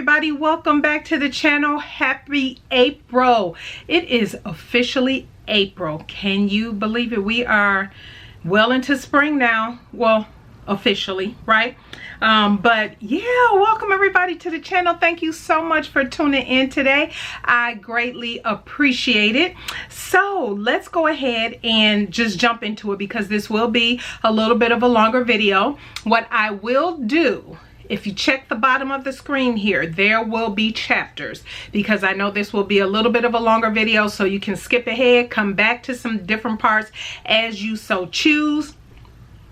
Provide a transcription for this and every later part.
everybody, welcome back to the channel. Happy April. It is officially April. Can you believe it? We are well into spring now. Well, officially, right? But yeah, welcome everybody to the channel. Thank you so much for tuning in today. I greatly appreciate it. So let's go ahead and just jump into it because this will be a little bit of a longer video. What I will do, if you check the bottom of the screen here, there will be chapters because I know this will be a little bit of a longer video, so you can skip ahead, come back to some different parts as you so choose.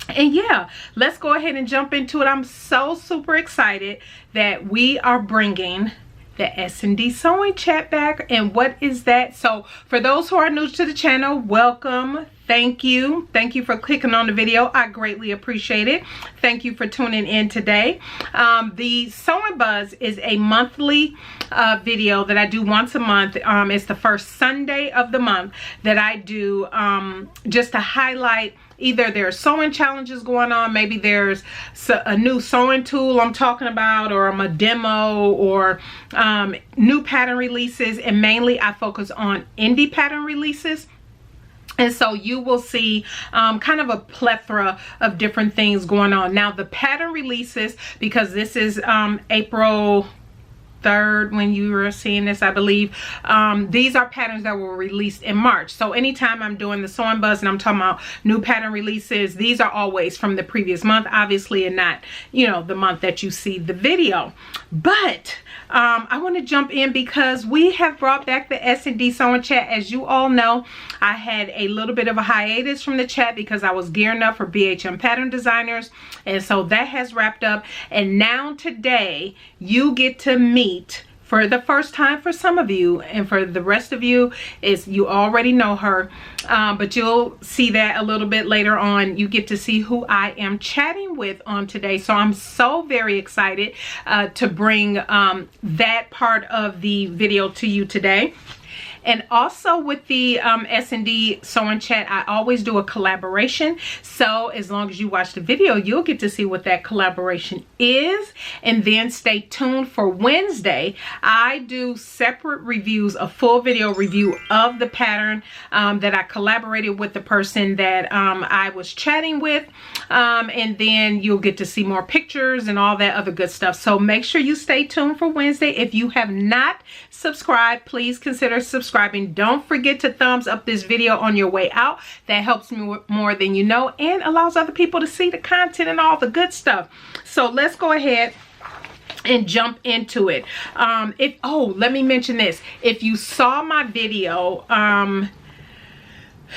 And yeah, let's go ahead and jump into it. I'm so super excited that we are bringing the SND Sewing Chat back. And what is that? So for those who are new to the channel, welcome. Thank you for clicking on the video. I greatly appreciate it. Thank you for tuning in today. The Sewing Buzz is a monthly video that I do once a month. It's the first Sunday of the month that I do just to highlight either there are sewing challenges going on, maybe there's a new sewing tool I'm talking about, or a demo, or new pattern releases. And mainly I focus on indie pattern releases. And so you will see kind of a plethora of different things going on. Now the pattern releases, because this is April 3rd when you were seeing this, I believe, these are patterns that were released in March. So anytime I'm doing the Sewing Buzz and I'm talking about new pattern releases, these are always from the previous month, obviously, and not, you know, the month that you see the video. But I want to jump in because we have brought back the SND Sewing Chat. As you all know, I had a little bit of a hiatus from the chat because I was gearing up for BHM Pattern Designers, and so that has wrapped up. And now today you get to meet for the first time for some of you, and for the rest of you, is you already know her, but you'll see that a little bit later on. You get to see who I am chatting with on today. So I'm so very excited to bring that part of the video to you today. And also with the SND Sewing Chat, I always do a collaboration. So as long as you watch the video, you'll get to see what that collaboration is. And then stay tuned for Wednesday. I do separate reviews, a full video review of the pattern that I collaborated with the person that I was chatting with. And then you'll get to see more pictures and all that other good stuff. So make sure you stay tuned for Wednesday. If you have not subscribed, please consider subscribing. Don't forget to thumbs up this video on your way out. That helps me more than you know and allows other people to see the content and all the good stuff. So let's go ahead and jump into it. Let me mention this. If you saw my video,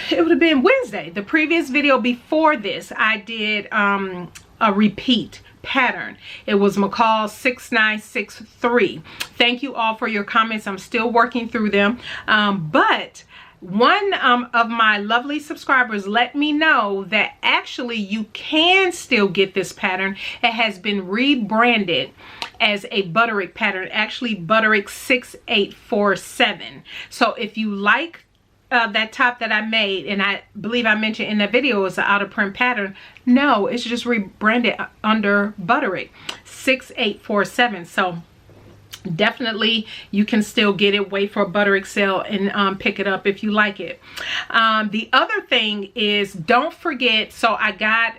it would have been Wednesday. The previous video before this, I did a repeat pattern. It was McCall 6963. Thank you all for your comments. I'm still working through them. But one of my lovely subscribers let me know that actually you can still get this pattern. It has been rebranded as a Butterick pattern, actually Butterick 6847. So if you like that top that I made, and I believe I mentioned in the video, is an out of print pattern. No, it's just rebranded under Butterick 6847. So definitely you can still get it. Wait for a Butterick sale and pick it up if you like it. The other thing is, don't forget, so I got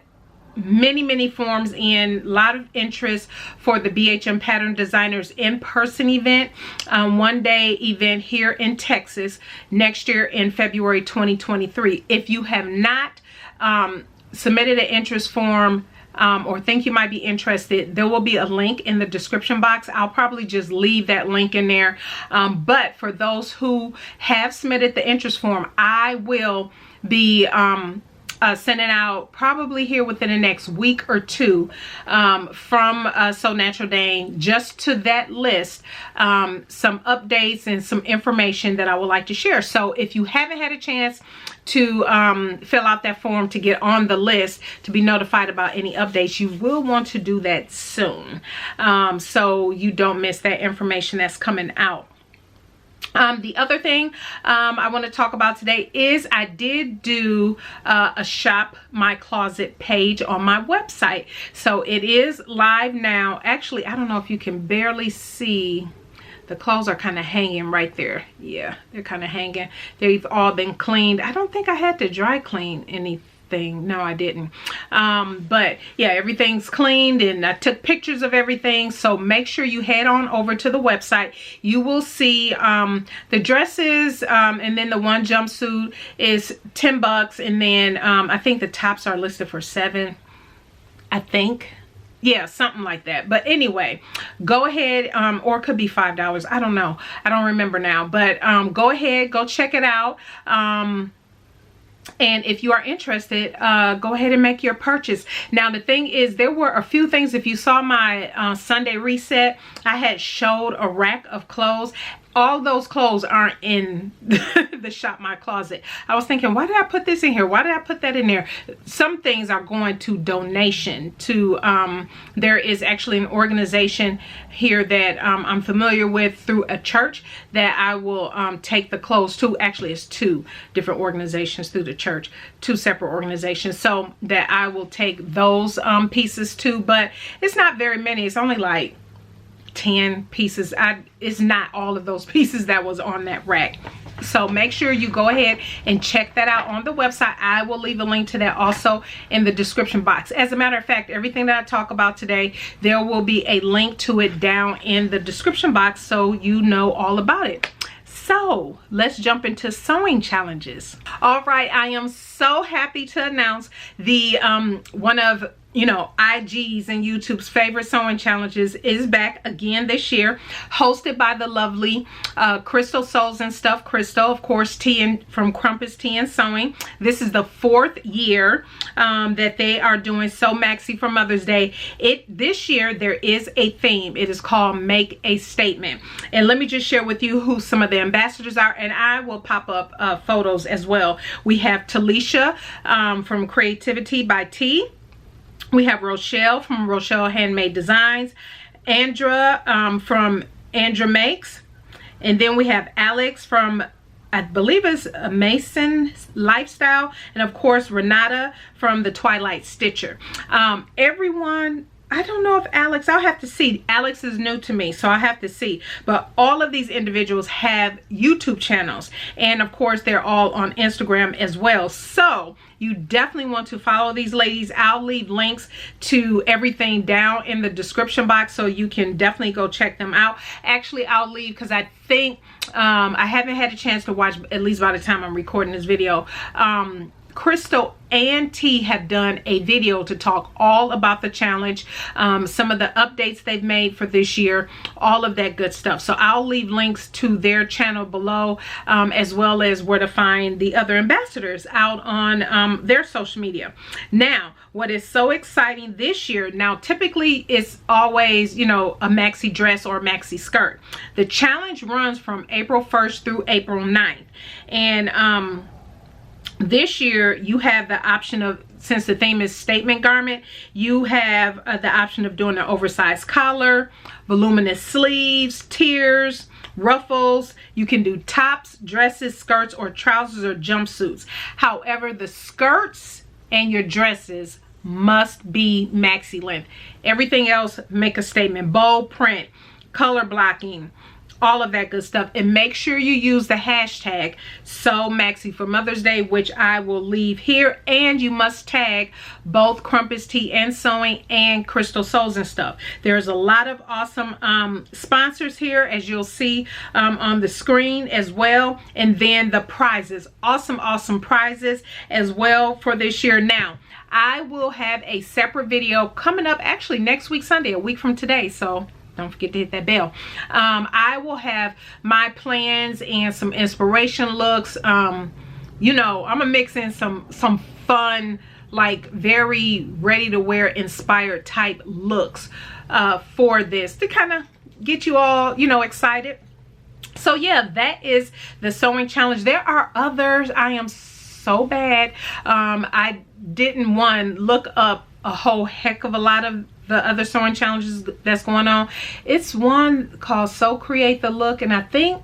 many forms in, a lot of interest for the BHM Pattern Designers in-person event, one day event here in Texas next year in February 2023. If you have not submitted an interest form or think you might be interested, there will be a link in the description box. I'll probably just leave that link in there. But for those who have submitted the interest form, I will be sending out probably here within the next week or two from So Natural Dane, just to that list, some updates and some information that I would like to share. So if you haven't had a chance to fill out that form to get on the list to be notified about any updates, you will want to do that soon, so you don't miss that information that's coming out. The other thing I want to talk about today is I did do a shop my closet page on my website. So it is live now. Actually, I don't know if you can barely see. The clothes are kind of hanging right there. Yeah, they're kind of hanging. They've all been cleaned. I don't think I had to dry clean anything. No, I didn't. But yeah, everything's cleaned and I took pictures of everything. So make sure you head on over to the website. You will see the dresses, and then the one jumpsuit is $10, and then I think the tops are listed for $7, I think. Yeah, something like that. But anyway, go ahead, or it could be $5. I don't know. I don't remember now. But go ahead, go check it out. And if you are interested, go ahead and make your purchase. Now, the thing is, there were a few things. If you saw my Sunday reset, I had showed a rack of clothes. All those clothes aren't in the shop my closet. I was thinking, why did I put this in here? Why did I put that in there? Some things are going to donation to there is actually an organization here that I'm familiar with through a church that I will take the clothes to. Actually, it's 2 different organizations through the church, 2 separate organizations, so that I will take those pieces to. But it's not very many. It's only like 10 pieces. It's not all of those pieces that was on that rack. So make sure you go ahead and check that out on the website. I will leave a link to that also in the description box. As a matter of fact, everything that I talk about today, there will be a link to it down in the description box so you know all about it. So let's jump into sewing challenges. All right, I am so happy to announce the one of IG's and YouTube's favorite sewing challenges is back again this year, hosted by the lovely Crystal Sews and Stuff. Crystal, of course, from Crumpets Tea and Sewing. This is the 4th year that they are doing Sew Maxi for Mother's Day. This year there is a theme. It is called Make a Statement. And let me just share with you who some of the ambassadors are, and I will pop up photos as well. We have Talisha from Creativity by T. We have Rochelle from Rochelle Handmade Designs, Andra from Andra Makes, and then we have Alex from, I believe it's Mason Lifestyle, and of course Renata from the Twilight Stitcher. Everyone, I don't know if Alex, I'll have to see. Alex is new to me, so I have to see. But all of these individuals have YouTube channels. And of course, they're all on Instagram as well. So you definitely want to follow these ladies. I'll leave links to everything down in the description box, so you can definitely go check them out. Actually, I'll leave, because I think I haven't had a chance to watch, at least by the time I'm recording this video. Crystal and T have done a video to talk all about the challenge, some of the updates they've made for this year, all of that good stuff. So I'll leave links to their channel below, as well as where to find the other ambassadors out on their social media. Now, what is so exciting this year, now typically it's always, a maxi dress or a maxi skirt. The challenge runs from April 1st through April 9th. And this year you have the option of, since the theme is statement garment, you have the option of doing an oversized collar, voluminous sleeves, tiers, ruffles. You can do tops, dresses, skirts, or trousers or jumpsuits. However, the skirts and your dresses must be maxi length. Everything else, make a statement. Bold print, color blocking, all of that good stuff. And make sure you use the hashtag Sew Maxi for Mother's Day, which I will leave here. And you must tag both Crumpets Tea and Sewing and Crystal Sews and Stuff. There's a lot of awesome sponsors here, as you'll see on the screen as well. And then the prizes, awesome prizes as well for this year. Now, I will have a separate video coming up actually next week Sunday, a week from today. So don't forget to hit that bell. I will have my plans and some inspiration looks. I'm gonna mix in some fun, like very ready to wear inspired type looks for this, to kind of get you all, excited. So yeah, that is the sewing challenge. There are others. I am so bad. I didn't look up a whole heck of a lot of the other sewing challenges that's going on. It's one called So Create the Look, and I think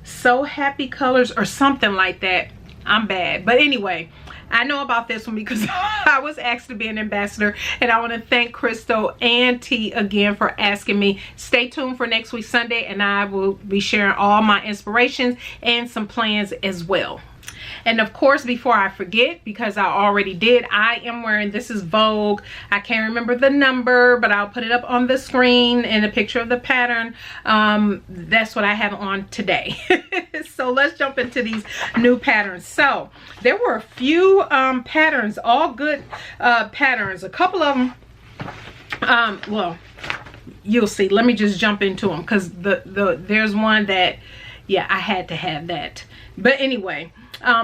So Happy colors or something like that. I'm bad, but anyway, I know about this one because I was asked to be an ambassador, and I want to thank Crystal and T again for asking me. Stay tuned for next week Sunday, and I will be sharing all my inspirations and some plans as well. And of course, before I forget, because I already did, I am wearing, this is Vogue. I can't remember the number, but I'll put it up on the screen in a picture of the pattern. That's what I have on today. So let's jump into these new patterns. So there were a few patterns, all good patterns. A couple of them, well, you'll see. Let me just jump into them because there's one that, yeah, I had to have that. But anyway,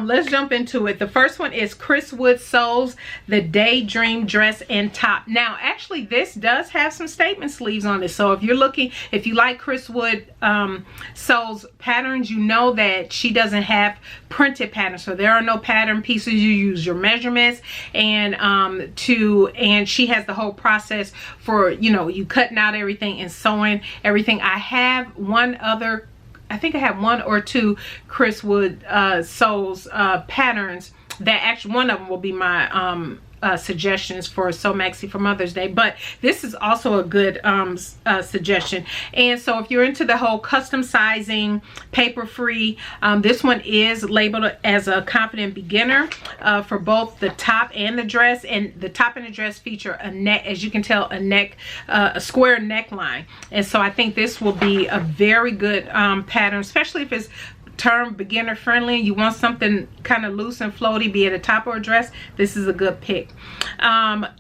let's jump into it. The first one is Chris Wood Sews the Daydream Dress and Top. Now, actually, this does have some statement sleeves on it. So if you're looking, if you like Chris Wood Sews patterns, you know that she doesn't have printed patterns. So there are no pattern pieces. You use your measurements and she has the whole process for, you know, you cutting out everything and sewing everything. I have one other, I think I have one or two Chris Wood Sews patterns that actually, one of them will be my suggestions for Sew Maxi for Mother's Day, but this is also a good suggestion. And so if you're into the whole custom sizing, paper free, this one is labeled as a confident beginner for both the top and the dress. And the top and the dress feature a neck, as you can tell, a square neckline. And so I think this will be a very good pattern, especially if it's term beginner friendly. You want something kind of loose and floaty, be it a top or a dress, this is a good pick.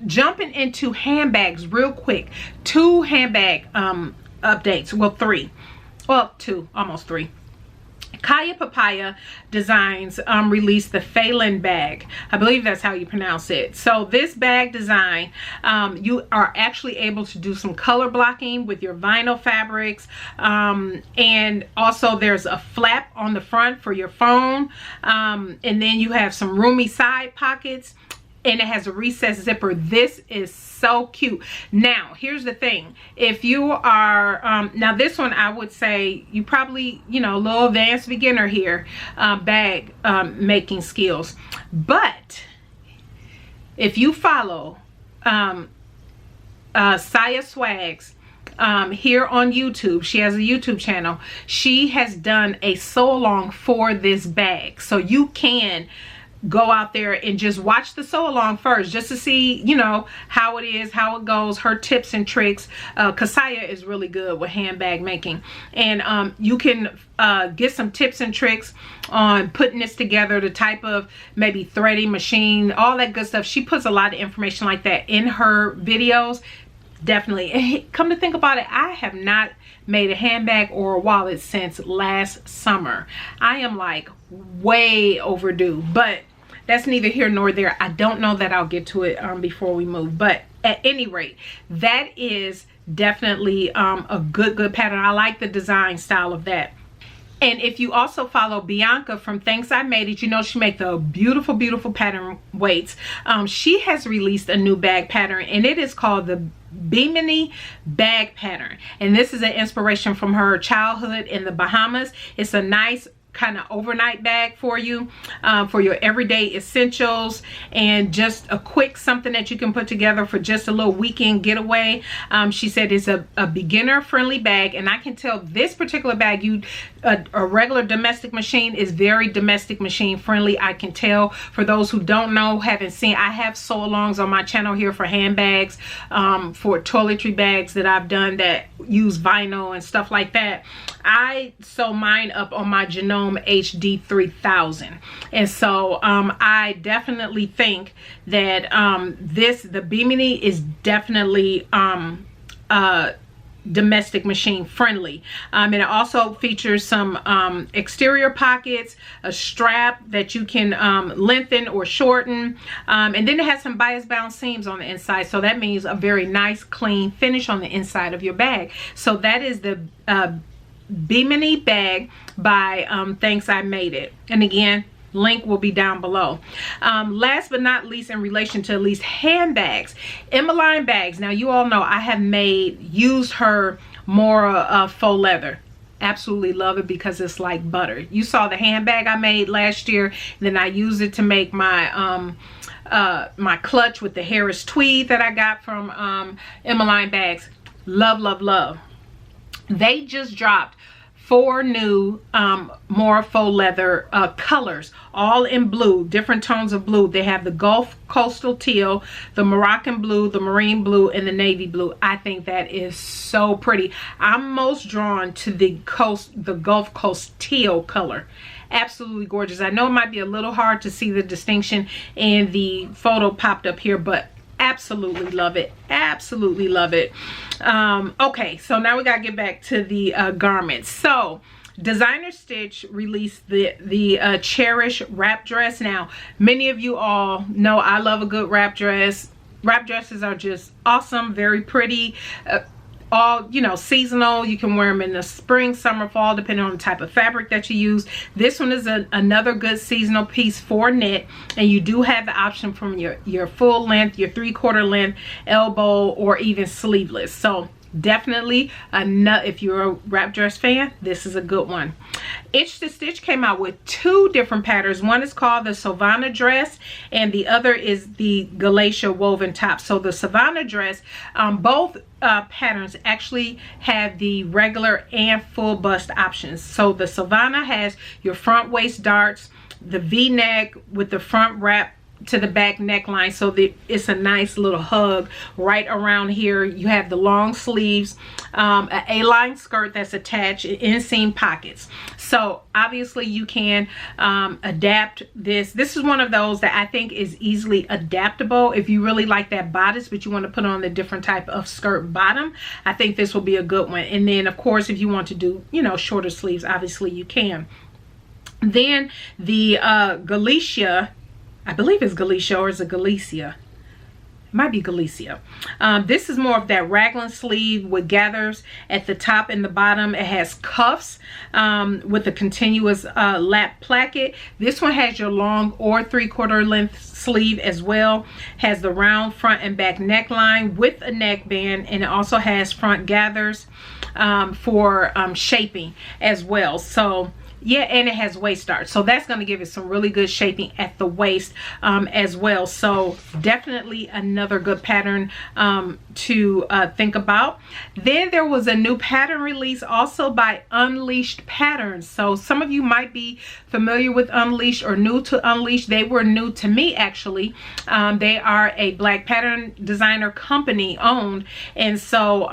Jumping into handbags real quick. Two handbag updates. Well, three. Well, two, almost three. Kaya Papaya Designs released the Phelan bag. I believe that's how you pronounce it. So this bag design, you are actually able to do some color blocking with your vinyl fabrics, and also there's a flap on the front for your phone, and then you have some roomy side pockets, and it has a recessed zipper. This is so cute. Now, here's the thing. If you are, now this one, I would say you probably, you know, a little advanced beginner here, bag making skills. But if you follow Saya Swags here on YouTube, she has a YouTube channel. She has done a sew along for this bag. So you can go out there and just watch the sew along first, just to see, you know, how it is, how it goes, her tips and tricks. Kasaya is really good with handbag making, and you can get some tips and tricks on putting this together, the type of maybe threading machine, all that good stuff. She puts a lot of information like that in her videos. Definitely. And come to think about it, I have not made a handbag or a wallet since last summer. I am like way overdue, but that's neither here nor there. I don't know that I'll get to it before we move, but at any rate, that is definitely a good pattern. I like the design style of that. And if you also follow Bianca from Thanks I Made It, you know she makes the beautiful pattern weights. She has released a new bag pattern, and it is called the Bimini bag pattern. And this is an inspiration from her childhood in the Bahamas. It's a nice kind of overnight bag for you, for your everyday essentials, and just a quick something that you can put together for just a little weekend getaway. She said it's a beginner friendly bag, and I can tell this particular bag, a regular domestic machine is very domestic machine friendly. I can tell. For those who don't know, haven't seen, I have sew alongs on my channel here for handbags, for toiletry bags that I've done that use vinyl and stuff like that. I sew mine up on my Genome HD 3000, and so I definitely think that the Bimini is definitely domestic machine friendly, and it also features some exterior pockets, a strap that you can lengthen or shorten, and then it has some bias bound seams on the inside, so that means a very nice clean finish on the inside of your bag. So that is the Bimini bag by Thanks I Made It, and again, link will be down below. Last but not least, in relation to at least handbags, Emmeline bags. Now you all know I have used her Mora faux leather. Absolutely love it because it's like butter. You saw the handbag I made last year, then I used it to make my my clutch with the Harris tweed that I got from Emmeline Bags. Love, love, love. They just dropped 4 new more faux leather colors, all in blue, different tones of blue. They have the Gulf Coastal Teal, the Moroccan Blue, the Marine Blue, and the Navy Blue. I think that is so pretty. I'm most drawn to the Gulf Coast Teal color. Absolutely gorgeous. I know it might be a little hard to see the distinction in the photo popped up here, but absolutely love it. Absolutely love it. Okay, so now we gotta get back to the garments. So Designer Stitch released the Cherish wrap dress. Now, many of you all know I love a good wrap dress. Wrap dresses are just awesome, very pretty. All, you know, seasonal. You can wear them in the spring, summer, fall, depending on the type of fabric that you use. This one is another good seasonal piece for knit, and you do have the option from your full length, your 3/4 length, elbow, or even sleeveless. So definitely if you're a wrap dress fan, this is a good one. Itch to Stitch came out with 2 different patterns. One is called the Savannah dress, and the other is the Galatia woven top. So the Savannah dress, both patterns actually have the regular and full bust options. So the Savannah has your front waist darts, the V-neck with the front wrap to the back neckline, so that it's a nice little hug right around here. You have the long sleeves, an A-line skirt that's attached, inseam pockets. So obviously you can adapt this. This is one of those that I think is easily adaptable. If you really like that bodice but you want to put on a different type of skirt bottom, I think this will be a good one. And then of course, if you want to do, you know, shorter sleeves, obviously you can. Then the Galicia, I believe it's Galicia, or is it Galicia? It might be Galicia. This is more of that raglan sleeve with gathers at the top and the bottom. It has cuffs with a continuous lap placket. This one has your long or 3/4 length sleeve as well. Has the round front and back neckline with a neckband, and it also has front gathers for shaping as well. So yeah, and it has waist darts, so that's going to give it some really good shaping at the waist as well. So definitely another good pattern to think about. Then there was a new pattern release also by Unleashed Patterns. So some of you might be familiar with Unleashed or new to Unleashed. They were new to me actually. They are a Black pattern designer company owned, and so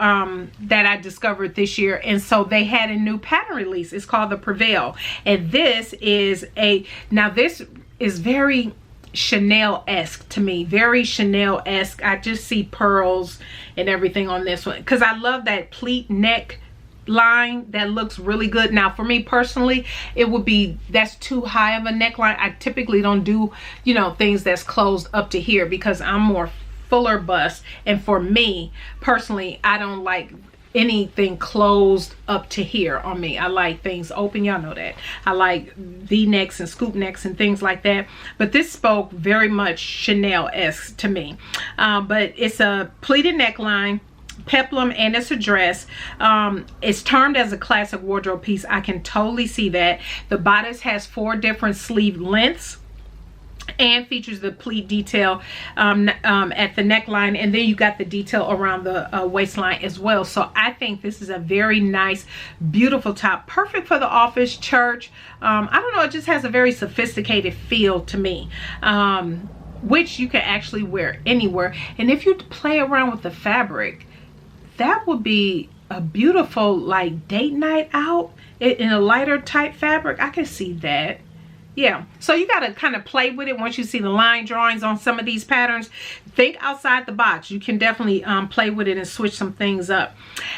that I discovered this year. And so they had a new pattern release. It's called the Prevail. And this is this is very Chanel-esque to me, very Chanel-esque. I just see pearls and everything on this one because I love that pleat neck line. That looks really good. Now for me personally, that's too high of a neckline. I typically don't do, you know, things that's closed up to here because I'm more fuller bust, and for me personally, I don't like anything closed up to here on me. I like things open, y'all know that. I like V-necks and scoop necks and things like that, but this spoke very much Chanel-esque to me. But it's a pleated neckline, peplum, and it's a dress. It's termed as a classic wardrobe piece. I can totally see that. The bodice has 4 different sleeve lengths and features the pleat detail at the neckline, and then you got the detail around the waistline as well. So I think this is a very nice, beautiful top, perfect for the office, church. I don't know, it just has a very sophisticated feel to me, which you can actually wear anywhere. And if you play around with the fabric, that would be a beautiful like date night out in a lighter type fabric. I can see that. Yeah, so you got to kind of play with it once you see the line drawings on some of these patterns. Think outside the box. You can definitely play with it and switch some things up.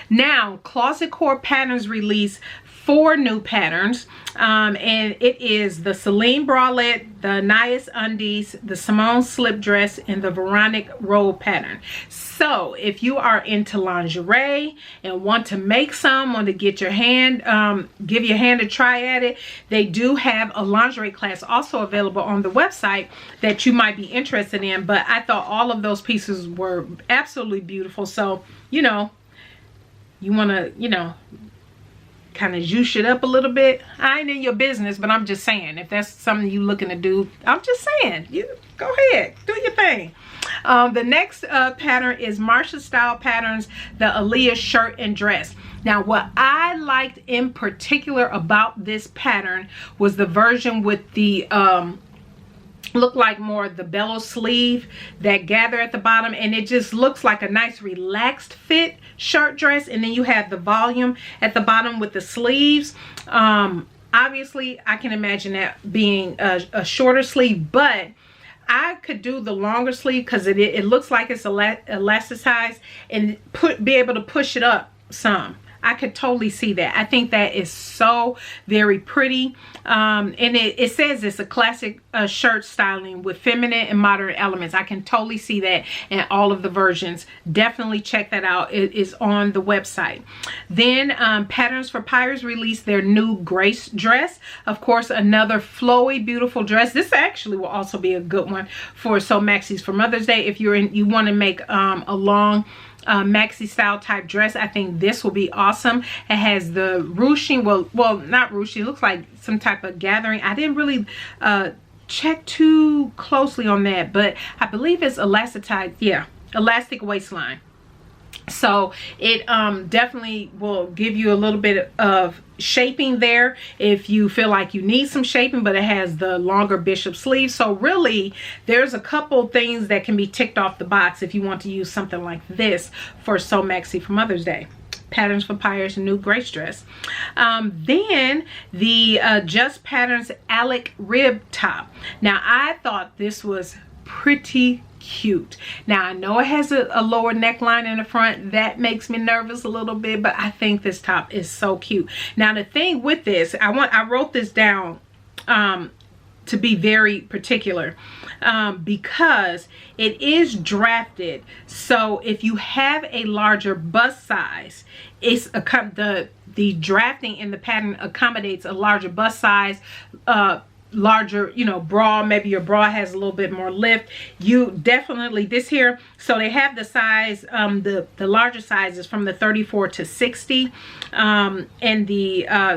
Now, Closet Core Patterns release 4 new patterns, and it is the Celine Bralette, the Nias Undies, the Simone Slip Dress, and the Veronique Robe pattern. So if you are into lingerie and want to make some, want to get your hand, give your hand a try at it, they do have a lingerie class also available on the website that you might be interested in. But I thought all of those pieces were absolutely beautiful. So, you know, you want to, you know, kind of juice it up a little bit. I ain't in your business, but I'm just saying, if that's something you looking to do, I'm just saying, you go ahead, do your thing. The next pattern is Marsha Style Patterns, the Aaliyah shirt and dress. Now, what I liked in particular about this pattern was the version with the look like more the bellow sleeve that gather at the bottom, and it just looks like a nice relaxed fit shirt dress. And then you have the volume at the bottom with the sleeves. Obviously I can imagine that being a shorter sleeve, but I could do the longer sleeve because it looks like it's elasticized, and be able to push it up some. I could totally see that. I think that is so very pretty. And it says it's a classic shirt styling with feminine and modern elements. I can totally see that in all of the versions. Definitely check that out. It is on the website. Then Patterns for Pyres released their new Grace dress. Of course, another flowy, beautiful dress. This actually will also be a good one for Sew Maxis for Mother's Day. If you want to make a long maxi style type dress, I think this will be awesome. It has the ruching, well not ruching, it looks like some type of gathering. I didn't really check too closely on that, but I believe it's elasticized, yeah, elastic waistline. So it definitely will give you a little bit of shaping there if you feel like you need some shaping, but it has the longer bishop sleeve. So really there's a couple things that can be ticked off the box if you want to use something like this for Sew Maxi for Mother's Day. Patterns for Pyres new Grace dress. Then the Just Patterns Alec rib top. Now I thought this was pretty cute. Now I know it has a lower neckline in the front that makes me nervous a little bit, but I think this top is so cute. Now the thing with this, I wrote this down to be very particular because it is drafted. So if you have a larger bust size, it's the drafting in the pattern accommodates a larger bust size, larger, you know, bra. Maybe your bra has a little bit more lift. You definitely, this here, so they have the size, the larger sizes from the 34 to 60, and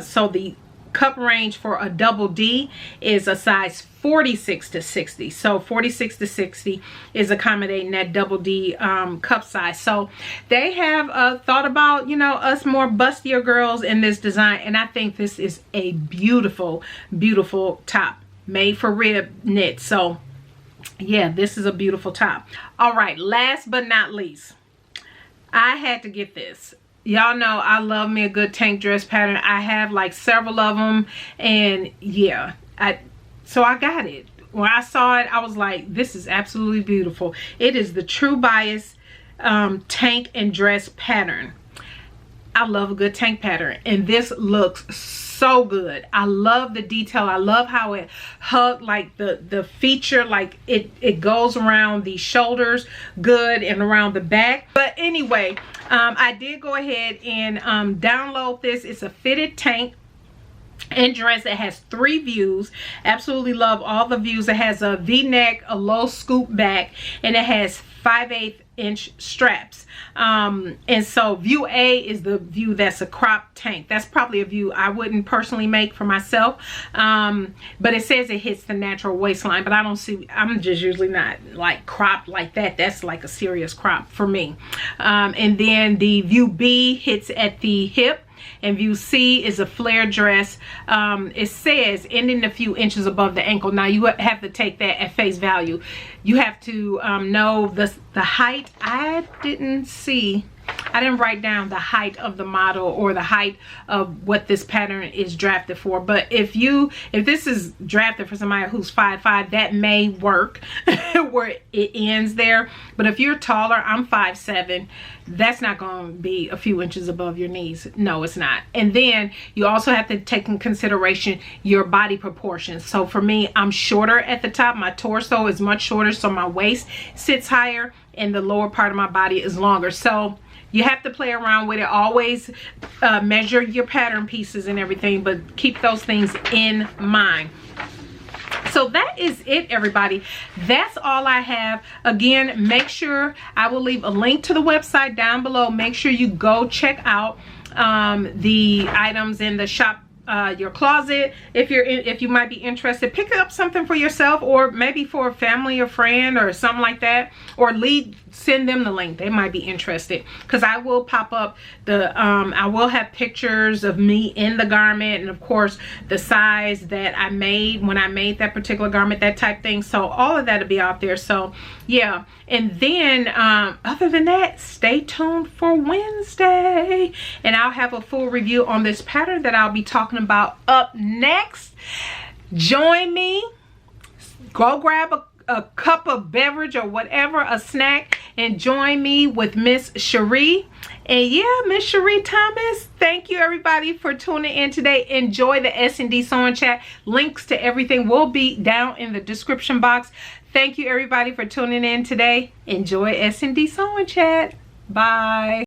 so the cup range for a double D is a size 46 to 60. So 46 to 60 is accommodating that double D cup size. So they have thought about, you know, us more bustier girls in this design, and I think this is a beautiful, beautiful top made for rib knit. So yeah, this is a beautiful top. All right, last but not least, I had to get this. Y'all know I love me a good tank dress pattern. I have like several of them, and yeah, so I got it. When I saw it, I was like, this is absolutely beautiful. It is the True Bias tank and dress pattern. I love a good tank pattern, and this looks so good. I love the detail. I love how it hugged, like the feature, like it goes around the shoulders good and around the back. But anyway, I did go ahead and download this. It's a fitted tank and dress. It has 3 views. Absolutely love all the views. It has a V-neck, a low scoop back, and it has 5/8 inch straps. And so view A is the view that's a crop tank. That's probably a view I wouldn't personally make for myself, but it says it hits the natural waistline, but I don't see, I'm just usually not like cropped like that. That's like a serious crop for me. And then the view B hits at the hip, and view C is a flare dress. It says ending a few inches above the ankle. Now you have to take that at face value. You have to know the height. I didn't write down the height of the model or the height of what this pattern is drafted for. But if this is drafted for somebody who's 5'5", that may work where it ends there. But if you're taller, I'm 5'7", that's not going to be a few inches above your knees. No, it's not. And then you also have to take in consideration your body proportions. So for me, I'm shorter at the top. My torso is much shorter, so my waist sits higher and the lower part of my body is longer. So you have to play around with it. Always measure your pattern pieces and everything, but keep those things in mind. So that is it, everybody. That's all I have. Again, make sure I will leave a link to the website down below. Make sure you go check out the items in the shop, your closet. If you might be interested, pick up something for yourself, or maybe for a family or friend or something like that, or send them the link. They might be interested, because I will pop up I will have pictures of me in the garment, and of course the size that I made when I made that particular garment, that type thing. So all of that will be out there. So yeah, and then other than that, stay tuned for Wednesday, and I'll have a full review on this pattern that I'll be talking about up next. Join me. Go grab a cup of beverage or whatever, a snack, and join me with Miss Sheree. And yeah, Miss Sheree Thomas, thank you everybody for tuning in today. Enjoy the SND Sewing Chat. Links to everything will be down in the description box. Thank you everybody for tuning in today. Enjoy SND Sewing Chat. Bye.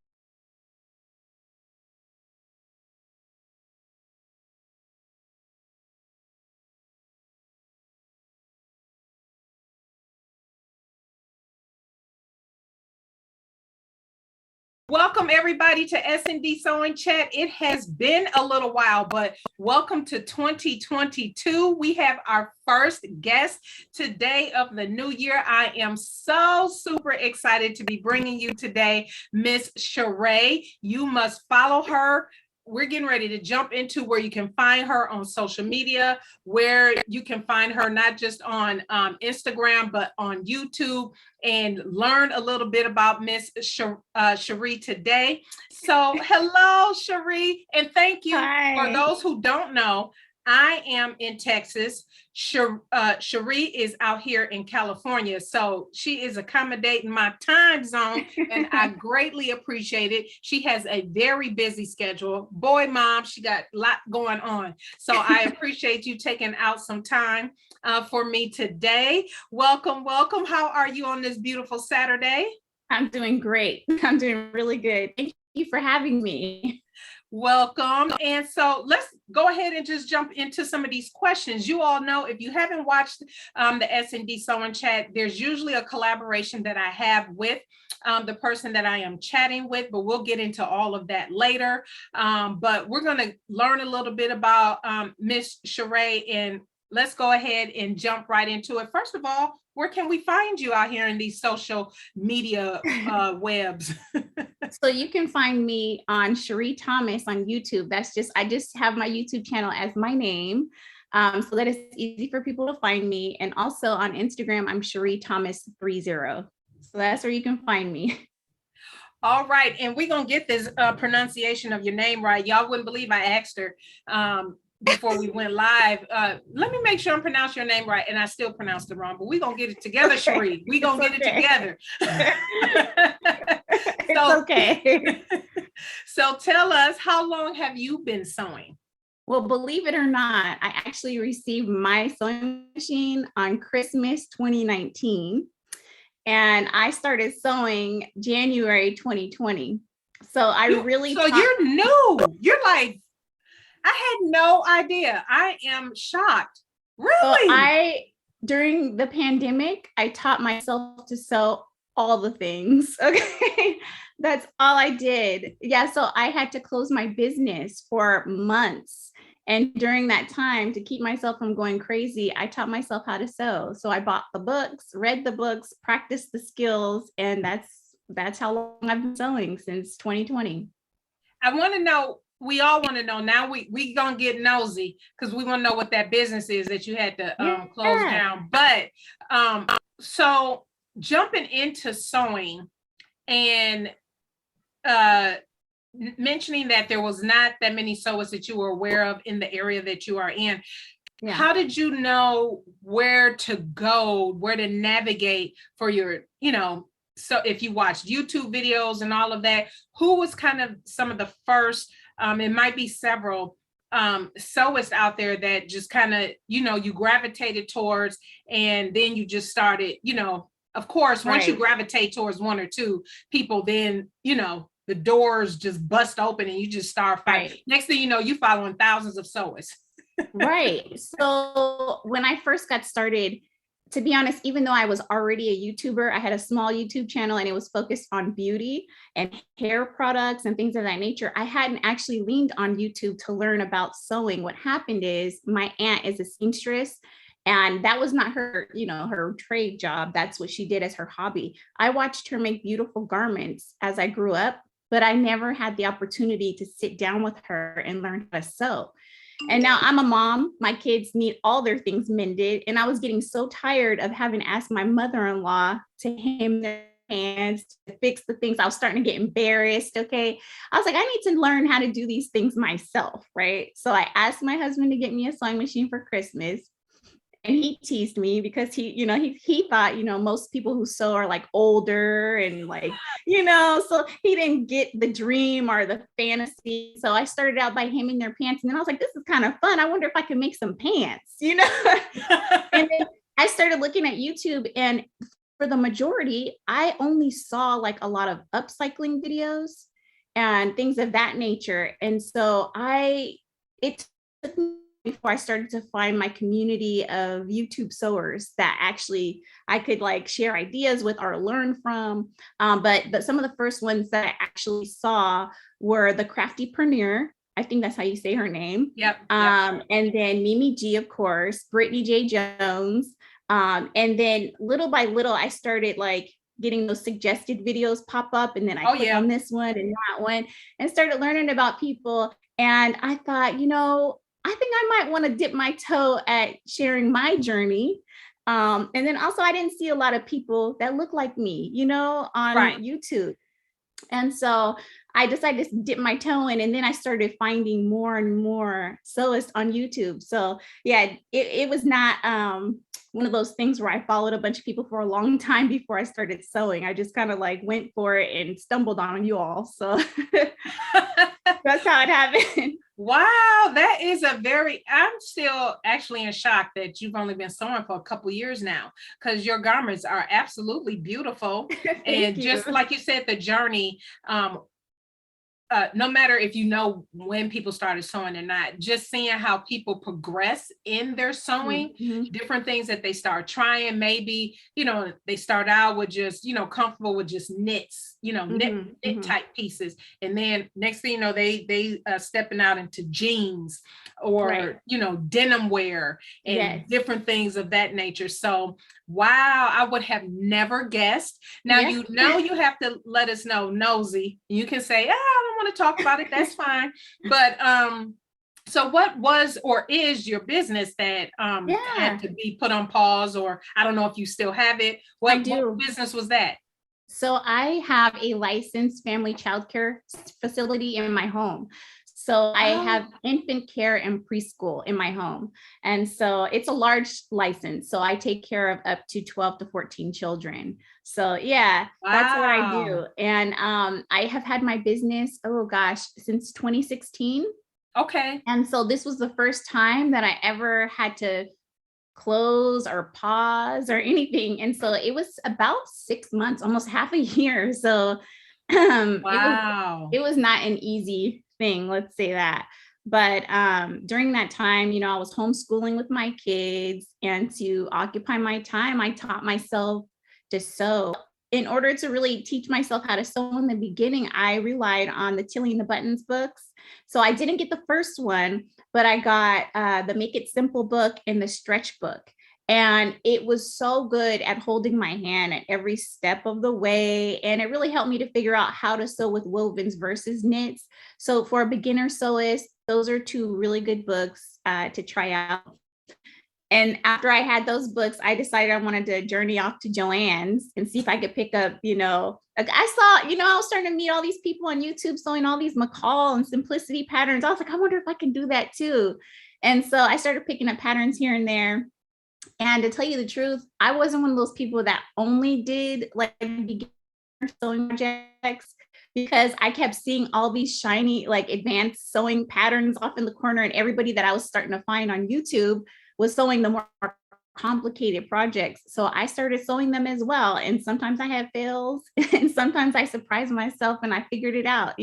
Welcome everybody to SND Sewing Chat. It has been a little while, but welcome to 2022. We have our first guest today of the new year. I am so super excited to be bringing you today Miss Sheree. You must follow her. We're getting ready to jump into where you can find her on social media, where you can find her not just on Instagram, but on YouTube, and learn a little bit about Miss Sheree today. So hello, Sheree, and thank you. Hi. For those who don't know, I am in Texas. Sheree is out here in California, so she is accommodating my time zone, and I greatly appreciate it. She has a very busy schedule. Boy, mom, she got a lot going on. So I appreciate you taking out some time for me today. Welcome, welcome. How are you on this beautiful Saturday? I'm doing great. I'm doing really good. Thank you for having me. Welcome. And so let's go ahead and just jump into some of these questions. You all know, if you haven't watched the SND Sewing Chat, there's usually a collaboration that I have with the person that I am chatting with, but we'll get into all of that later. But we're going to learn a little bit about Miss Sheree, and let's go ahead and jump right into it. First of all, where can we find you out here in these social media webs? So you can find me on Sheree Thomas on YouTube. I just have my YouTube channel as my name. So that is easy for people to find me. And also on Instagram, I'm Sheree Thomas 30. So that's where you can find me. All right. And we're going to get this pronunciation of your name right. Y'all wouldn't believe I asked her before we went live. Let me make sure I'm pronouncing your name right, and I still pronounced it wrong, but we're going to get it together, okay. Sheree. We're going to get it together. It's okay. So tell us, how long have you been sewing? Well, believe it or not, I actually received my sewing machine on Christmas 2019, and I started sewing January 2020. So you're new. You're like, I had no idea. I am shocked. Really? So during the pandemic, I taught myself to sew all the things. Okay. That's all I did. Yeah. So I had to close my business for months. And during that time, to keep myself from going crazy, I taught myself how to sew. So I bought the books, read the books, practiced the skills. And that's how long I've been sewing, since 2020. I want to know, we all want to know now. We gonna get nosy, because we want to know what that business is that you had to close down. But so jumping into sewing and mentioning that there was not that many sewers that you were aware of in the area that you are in. Yeah. How did you know where to go, where to navigate for your, so if you watched YouTube videos and all of that, who was kind of some of the first, it might be several sewists out there that just kind of, you gravitated towards, and then you just started, of course, once you gravitate towards one or two people, then, the doors just bust open and you just start fighting. Right. Next thing you know, you following thousands of sewists. Right. So when I first got started, to be honest, even though I was already a YouTuber, I had a small YouTube channel and it was focused on beauty and hair products and things of that nature. I hadn't actually leaned on YouTube to learn about sewing. What happened is my aunt is a seamstress, and that was not her, her trade job. That's what she did as her hobby. I watched her make beautiful garments as I grew up, but I never had the opportunity to sit down with her and learn how to sew. And now I'm a mom. My kids need all their things mended. And I was getting so tired of having to ask my mother-in-law to hem their hands, to fix the things. I was starting to get embarrassed. Okay. I was like, I need to learn how to do these things myself. Right. So I asked my husband to get me a sewing machine for Christmas. And he teased me because he thought, most people who sew are like older and like, so he didn't get the dream or the fantasy. So I started out by hemming their pants. And then I was like, this is kind of fun. I wonder if I can make some pants, And then I started looking at YouTube, and for the majority, I only saw like a lot of upcycling videos and things of that nature. And so it took me before I started to find my community of YouTube sewers that actually I could like share ideas with or learn from. But some of the first ones that I actually saw were the Craftypreneur. I think that's how you say her name. Yep. And then Mimi G, of course, Brittany J. Jones. And then little by little, I started like getting those suggested videos pop up. And then I clicked on this one and that one and started learning about people. And I thought, I think I might want to dip my toe at sharing my journey. And then also I didn't see a lot of people that look like me, on YouTube. And so I decided to dip my toe in, and then I started finding more and more sewists on YouTube. So yeah, it was not one of those things where I followed a bunch of people for a long time before I started sewing. I just kind of like went for it and stumbled on you all. So that's how it happened. Wow, that is I'm still actually in shock that you've only been sewing for a couple years now, because your garments are absolutely beautiful. And just like you said, the journey, no matter if when people started sewing or not, just seeing how people progress in their sewing, different things that they start trying. Maybe, they start out with just, comfortable with just knits, knit type pieces. And then next thing you know, they stepping out into jeans or, denim wear and different things of that nature. So, wow, I would have never guessed. Now, you have to let us know, nosy. You can say, I don't want to talk about it. That's fine. But so what was or is your business that had to be put on pause, or I don't know if you still have it? What business was that? So I have a licensed family childcare facility in my home. So I have infant care and preschool in my home. And so it's a large license. So I take care of up to 12 to 14 children. So yeah, that's what I do. And I have had my business, since 2016. Okay. And so this was the first time that I ever had to close or pause or anything. And so it was about 6 months, almost half a year. So it was not an easy thing, let's say that. But during that time, I was homeschooling with my kids, and to occupy my time, I taught myself to sew. In order to really teach myself how to sew in the beginning, I relied on the Tilling the Buttons books. So I didn't get the first one, but I got the Make It Simple book and the Stretch book. And it was so good at holding my hand at every step of the way. And it really helped me to figure out how to sew with wovens versus knits. So for a beginner sewist, those are two really good books to try out. And after I had those books, I decided I wanted to journey off to Joann's and see if I could pick up, I saw, I was starting to meet all these people on YouTube sewing all these McCall and Simplicity patterns. I was like, I wonder if I can do that too. And so I started picking up patterns here and there. And to tell you the truth, I wasn't one of those people that only did like beginner sewing projects, because I kept seeing all these shiny, like advanced sewing patterns off in the corner. And everybody that I was starting to find on YouTube was sewing the more complicated projects. So I started sewing them as well. And sometimes I have fails and sometimes I surprise myself and I figured it out,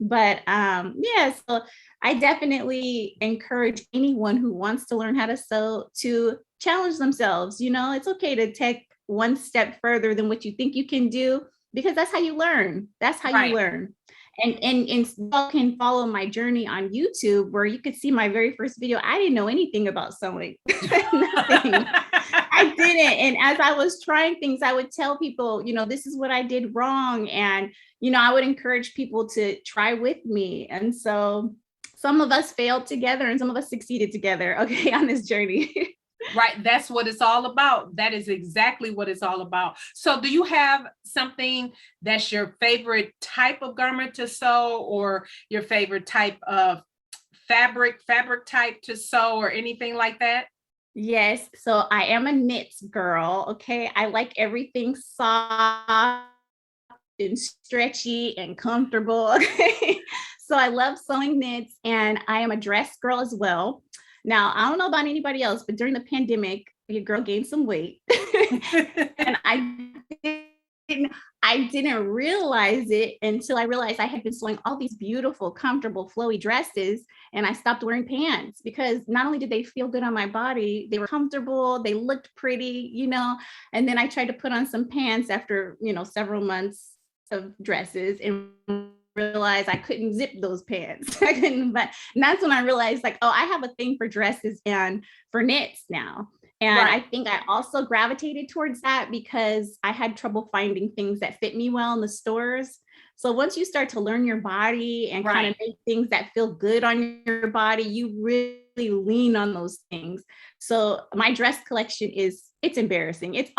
But yeah, so I definitely encourage anyone who wants to learn how to sew to challenge themselves. It's okay to take one step further than what you think you can do, because that's how you learn. That's how you learn. And you can follow my journey on YouTube, where you could see my very first video. I didn't know anything about sewing. Nothing. I didn't. And as I was trying things, I would tell people, this is what I did wrong. And, I would encourage people to try with me. And so some of us failed together and some of us succeeded together, okay, on this journey. Right. That's what it's all about. That is exactly what it's all about. So do you have something that's your favorite type of garment to sew, or your favorite type of fabric type to sew, or anything like that? Yes. So I am a knits girl. Okay. I like everything soft and stretchy and comfortable. Okay. So I love sewing knits, and I am a dress girl as well. Now, I don't know about anybody else, but during the pandemic, your girl gained some weight. And I didn't realize it until I realized I had been sewing all these beautiful, comfortable, flowy dresses, and I stopped wearing pants, because not only did they feel good on my body, they were comfortable, they looked pretty, and then I tried to put on some pants after, several months of dresses, and realized I couldn't zip those pants. I couldn't, and that's when I realized, like, oh, I have a thing for dresses and for knits now. And I think I also gravitated towards that because I had trouble finding things that fit me well in the stores. So once you start to learn your body and kind of make things that feel good on your body, you really lean on those things. So my dress collection it's embarrassing. It's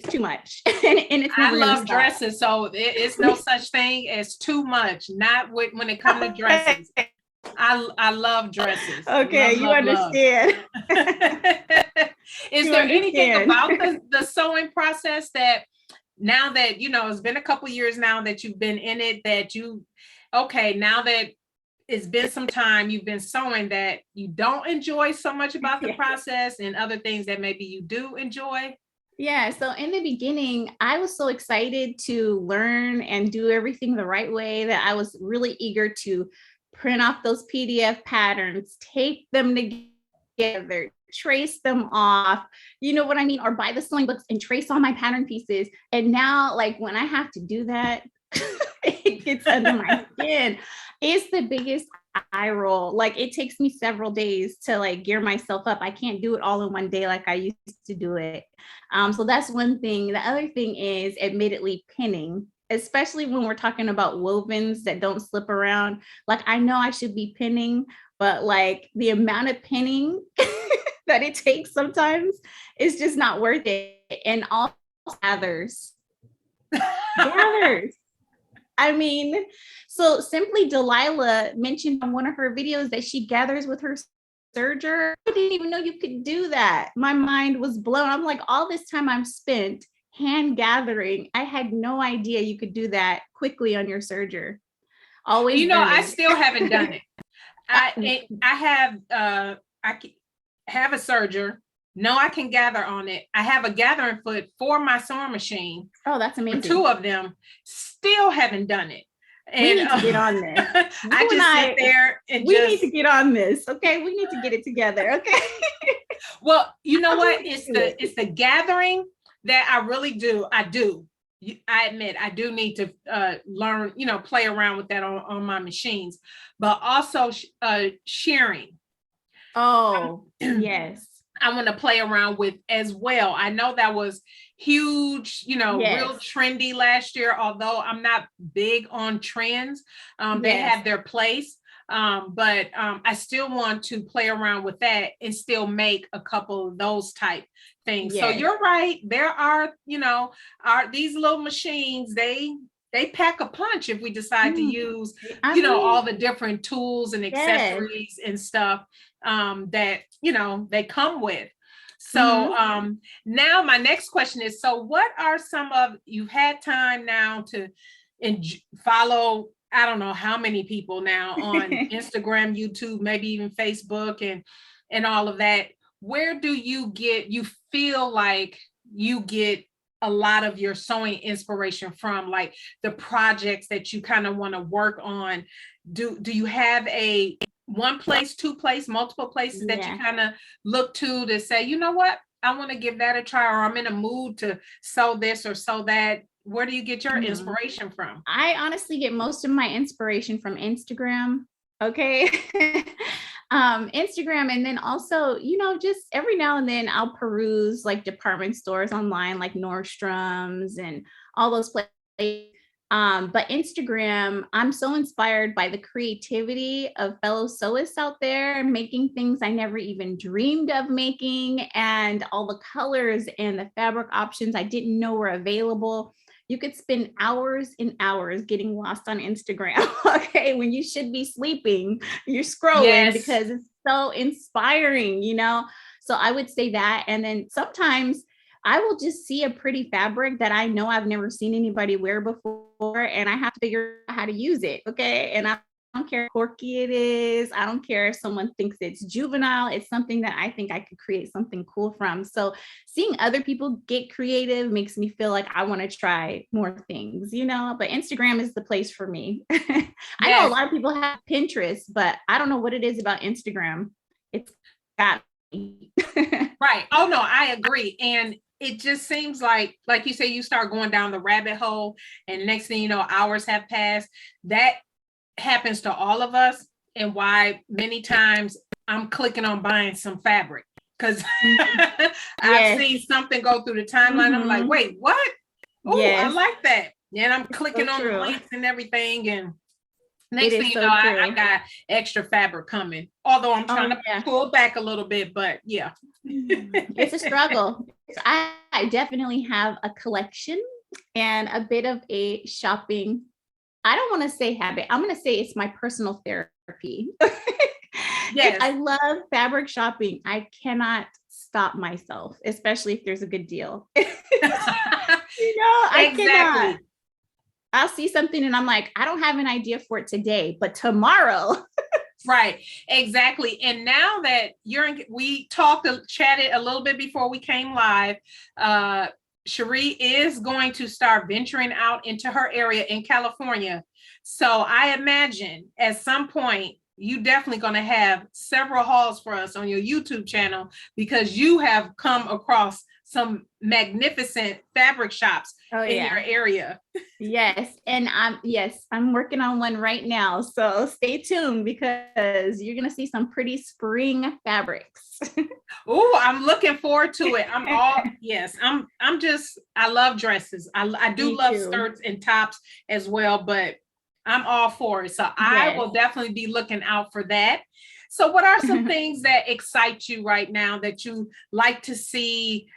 too much. and it's I love dresses. So it's no such thing as too much, not when it comes to dresses. I love dresses. Okay, you understand. Is there anything about the sewing process that, now that, it's been a couple years now that you've been in it, that now that it's been some time you've been sewing, that you don't enjoy so much about the process, and other things that maybe you do enjoy? Yeah, so in the beginning, I was so excited to learn and do everything the right way that I was really eager to print off those PDF patterns, tape them together, trace them off, you know what I mean? Or buy the sewing books and trace all my pattern pieces. And now, like, when I have to do that, it gets under my skin. It's the biggest eye roll. Like, it takes me several days to like gear myself up. I can't do it all in one day like I used to do it. So that's one thing. The other thing is, admittedly, pinning, especially when we're talking about wovens that don't slip around. Like, I know I should be pinning, but like the amount of pinning that it takes sometimes is just not worth it. And all gathers. I mean, so Simply Delilah mentioned on one of her videos that she gathers with her serger. I didn't even know you could do that. My mind was blown. I'm like, all this time I've spent hand gathering, I had no idea you could do that quickly on your serger. Always, I still haven't done it. I have a serger. No, I can gather on it. I have a gathering foot for my sewing machine. Oh, that's amazing. Two of them. Still haven't done it. And we need to get on this. I just sit there and we need to get on this. Okay, we need to get it together. Okay. Well, you know what? It's the gathering that I really do. I admit I do need to learn, play around with that on my machines, but also shearing. Oh, yes. I want to play around with as well. I know that was huge, real trendy last year, although I'm not big on trends. They have their place. But I still want to play around with that and still make a couple of those type things. Yes. So you're right. There are, these little machines, they pack a punch if we decide to use, all the different tools and accessories and stuff that, they come with. So now my next question is, so what are you've had time now to follow, I don't know how many people now on Instagram, YouTube, maybe even Facebook and all of that. where do you feel like you get a lot of your sewing inspiration from, like the projects that you kind of want to work on? Do you have a one place, two place, multiple places that you kind of look to say, you know what, I want to give that a try, or I'm in a mood to sew this or sew that? Where do you get your inspiration from? I honestly get most of my inspiration from Instagram. Okay. Instagram. And then also, just every now and then I'll peruse like department stores online, like Nordstrom's and all those places. But Instagram, I'm so inspired by the creativity of fellow sewists out there making things I never even dreamed of making, and all the colors and the fabric options I didn't know were available. You could spend hours and hours getting lost on Instagram, okay, when you should be sleeping, you're scrolling because it's so inspiring, So I would say that. And then sometimes I will just see a pretty fabric that I know I've never seen anybody wear before, and I have to figure out how to use it, okay? And I don't care how quirky it is. I don't care if someone thinks it's juvenile. It's something that I think I could create something cool from. So seeing other people get creative makes me feel like I want to try more things, but Instagram is the place for me. I know a lot of people have Pinterest, but I don't know what it is about Instagram. It's got me. Right. Oh no, I agree. And it just seems like you say, you start going down the rabbit hole, and next thing you know, hours have passed. That happens to all of us, and why many times I'm clicking on buying some fabric because I've seen something go through the timeline. I'm like, wait, what? Oh, I like that. And I'm clicking on the links and everything, and next thing you know, I got extra fabric coming. Although I'm trying to pull back a little bit, but yeah. It's a struggle. I definitely have a collection and a bit of a shopping. I don't want to say habit. I'm going to say it's my personal therapy. Yes. I love fabric shopping. I cannot stop myself, especially if there's a good deal. I cannot. I'll see something and I'm like, I don't have an idea for it today, but tomorrow. Right, exactly. And now that we chatted a little bit before we came live. Sheree is going to start venturing out into her area in California. So I imagine at some point, you definitely going to have several hauls for us on your YouTube channel, because you have come across some magnificent fabric shops in your area. Yes. And I'm working on one right now. So stay tuned, because you're going to see some pretty spring fabrics. Oh, I'm looking forward to it. I love dresses. I do love skirts and tops as well, but I'm all for it. So I will definitely be looking out for that. So what are some things that excite you right now that you like to see?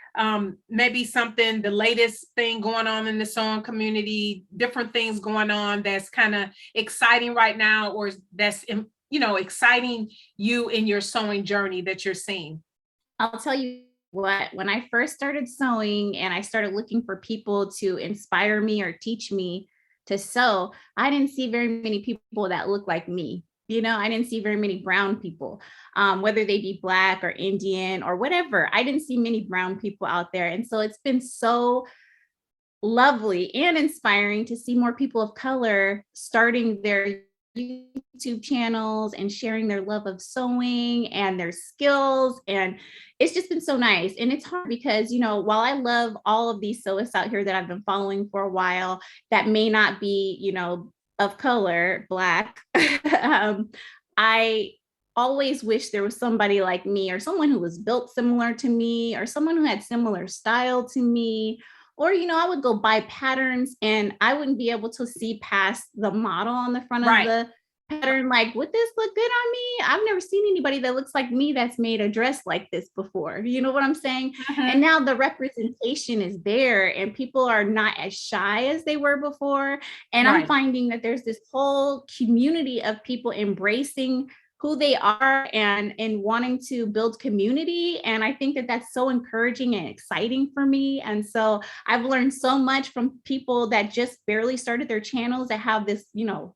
Maybe something, the latest thing going on in the sewing community, different things going on that's kind of exciting right now, or that's, exciting you in your sewing journey that you're seeing? I'll tell you what, when I first started sewing and I started looking for people to inspire me or teach me to sew, I didn't see very many people that look like me. I didn't see very many brown people, whether they be Black or Indian or whatever. I didn't see many brown people out there. And so it's been so lovely and inspiring to see more people of color starting their YouTube channels and sharing their love of sewing and their skills. And it's just been so nice. And it's hard because, while I love all of these sewists out here that I've been following for a while, that may not be, of color, Black, I always wish there was somebody like me, or someone who was built similar to me, or someone who had similar style to me. Or, I would go buy patterns and I wouldn't be able to see past the model on the front of the pattern. Like, would this look good on me? I've never seen anybody that looks like me that's made a dress like this before. You know what I'm saying? And now the representation is there and people are not as shy as they were before. And I'm finding that there's this whole community of people embracing who they are and wanting to build community. And I think that that's so encouraging and exciting for me. And so I've learned so much from people that just barely started their channels that have this,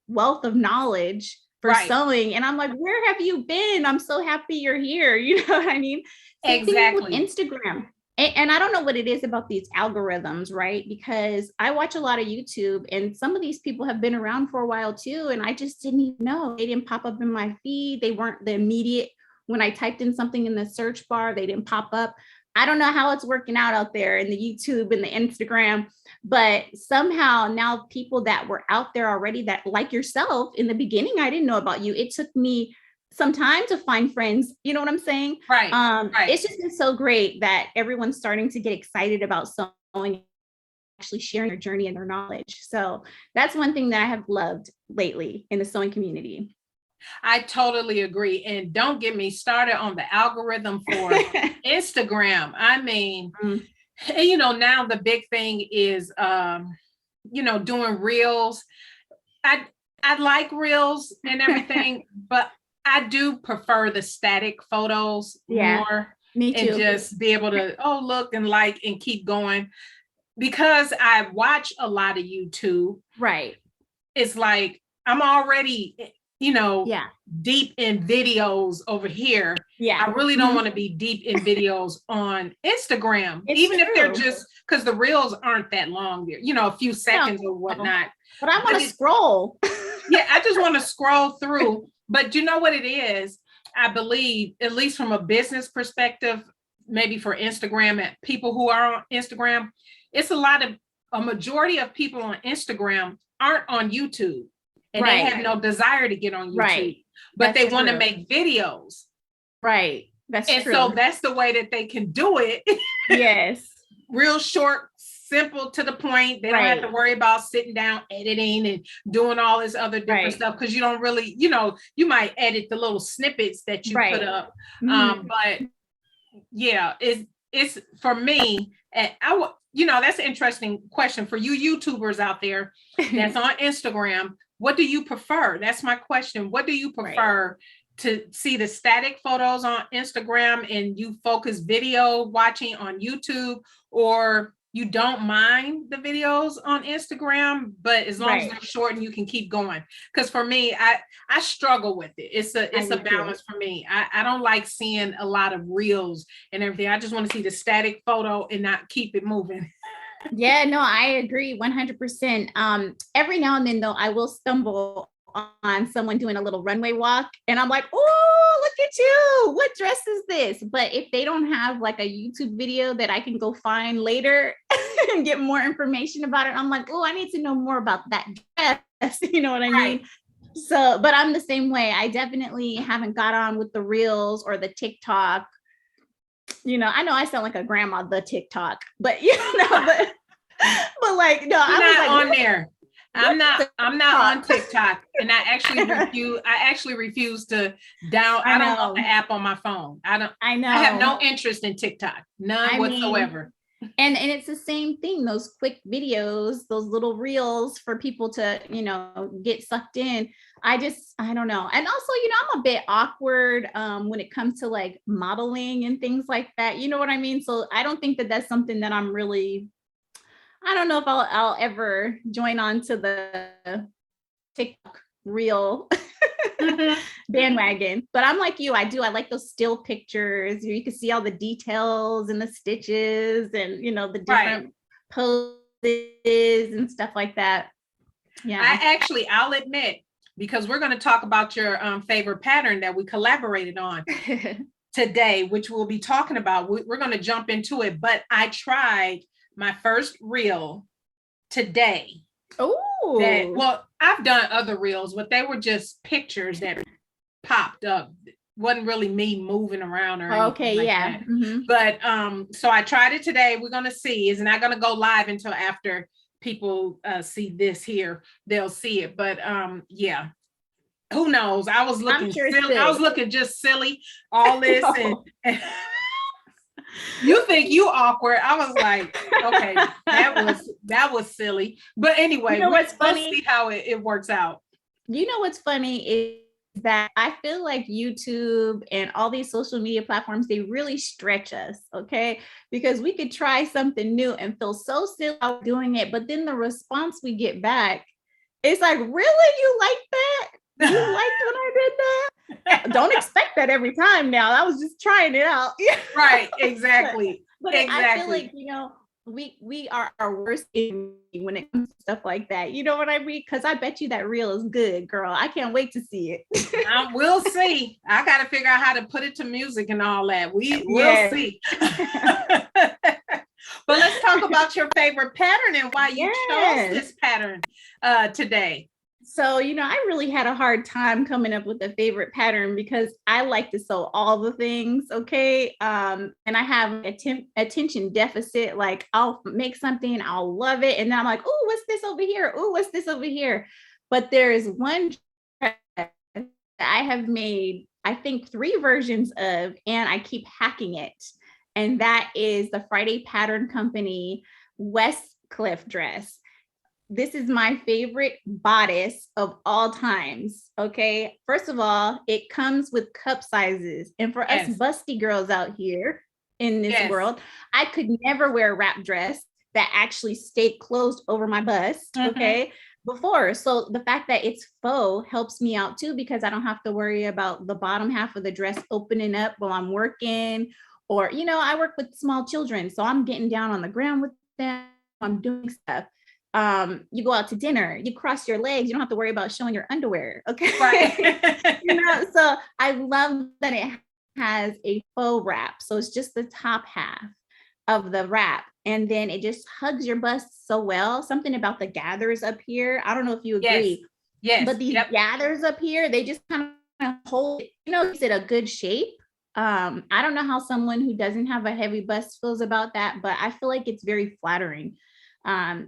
wealth of knowledge for sewing. And I'm like, where have you been? I'm so happy you're here. You know what I mean? Same thing with Exactly. Instagram. And I don't know what it is about these algorithms, right? Because I watch a lot of YouTube and some of these people have been around for a while too. And I just didn't even know. They didn't pop up in my feed. They weren't the immediate, when I typed in something in the search bar, they didn't pop up. I don't know how it's working out there in the YouTube and the Instagram, but somehow now people that were out there already, that like yourself in the beginning, I didn't know about you. It took me some time to find friends. You know what I'm saying? Right. Right. It's just been so great that everyone's starting to get excited about sewing, actually sharing their journey and their knowledge. So that's one thing that I have loved lately in the sewing community. I totally agree. And don't get me started on the algorithm for Instagram. I mean, you know, now the big thing is, you know, doing reels. I like reels and everything, but I do prefer the static photos more. Me too. And just be able to, look and like and keep going. Because I watch a lot of YouTube. Right. It's like I'm already, you know, deep in videos over here. Yeah. I really don't want to be deep in videos on Instagram, even if they're just, because the reels aren't that long, you know, a few seconds or whatnot. But I want to scroll. Yeah, I just want to scroll through. But you know what it is? I believe, at least from a business perspective, maybe for Instagram and people who are on Instagram, it's a majority of people on Instagram aren't on YouTube. And they have no desire to get on YouTube, but they want to make videos. Right. That's true. And so that's the way that they can do it. Yes. Real short, simple, to the point. They don't have to worry about sitting down, editing and doing all this other different stuff. Cause you don't really, you know, you might edit the little snippets that you put up. But yeah, it's for me, and you know, that's an interesting question for you YouTubers out there that's on Instagram. What do you prefer? That's my question. What do you prefer, to see the static photos on Instagram and you focus video watching on YouTube, or you don't mind the videos on Instagram, but as long as they're short and you can keep going? Because for me, I struggle with it. It's a balance for me. I don't like seeing a lot of reels and everything. I just want to see the static photo and not keep it moving. Yeah, no, I agree 100%. Every now and then, though, I will stumble on someone doing a little runway walk and I'm like, oh, look at you. What dress is this? But if they don't have like a YouTube video that I can go find later and get more information about it, I'm like, oh, I need to know more about that dress. You know what I mean? So, but I'm the same way. I definitely haven't got on with the reels or the TikTok. You know I sound like a grandma, the TikTok, but you know, but like, no, I'm not like, on there. I'm not on TikTok, and I actually refuse to down. I don't want the app on my phone. I have no interest in TikTok, none whatsoever. And it's the same thing, those quick videos, those little reels for people to, you know, get sucked in. I don't know. And also, you know, I'm a bit awkward when it comes to like modeling and things like that. You know what I mean? So I don't think that that's something that I'm really, I don't know if I'll ever join on to the TikTok reel bandwagon. But I'm like you, I like those still pictures. You can see all the details and the stitches and, you know, the different poses and stuff like that. Yeah. I'll admit, because we're going to talk about your favorite pattern that we collaborated on today, which we'll be talking about. We're going to jump into it, but I tried my first reel today. Oh, well, I've done other reels, but they were just pictures that popped up. Wasn't really me moving around or anything like that. Mm-hmm. But so I tried it today. We're going to see. It's not going to go live until after people see this here. They'll see it. But yeah, who knows? I was looking silly. I was looking just silly. All this and you think you awkward. I was like, okay, that was silly. But anyway, you know what's funny? We'll see how it works out. You know what's funny is that I feel like YouTube and all these social media platforms, they really stretch us, okay? Because we could try something new and feel so silly doing it, but then the response we get back, it's like, really? You like that? You liked when I did that? Don't expect that every time now. I was just trying it out. Right, exactly. But Exactly. I feel like, we are our worst enemy when it comes to stuff like that. You know what I mean? Because I bet you that reel is good, girl. I can't wait to see it. We'll see. I got to figure out how to put it to music and all that. Will Yes. see. But let's talk about your favorite pattern and why you chose this pattern today. So, I really had a hard time coming up with a favorite pattern because I like to sew all the things. Okay. And I have attention deficit. Like I'll make something, I'll love it. And then I'm like, oh, what's this over here? Oh, what's this over here? But there is one dress that I have made, I think 3 versions of, and I keep hacking it. And that is the Friday Pattern Company Westcliff dress. This is my favorite bodice of all times. Okay. First of all, it comes with cup sizes. And for us busty girls out here in this world, I could never wear a wrap dress that actually stayed closed over my bust. Okay. Before. So the fact that it's faux helps me out too, because I don't have to worry about the bottom half of the dress opening up while I'm working. Or, I work with small children. So I'm getting down on the ground with them. I'm doing stuff. You go out to dinner, you cross your legs, you don't have to worry about showing your underwear. Okay. Right. So I love that it has a faux wrap. So it's just the top half of the wrap. And then it just hugs your bust so well. Something about the gathers up here. I don't know if you agree. Yes. But these gathers up here, they just kind of hold, is it a good shape? I don't know how someone who doesn't have a heavy bust feels about that, but I feel like it's very flattering.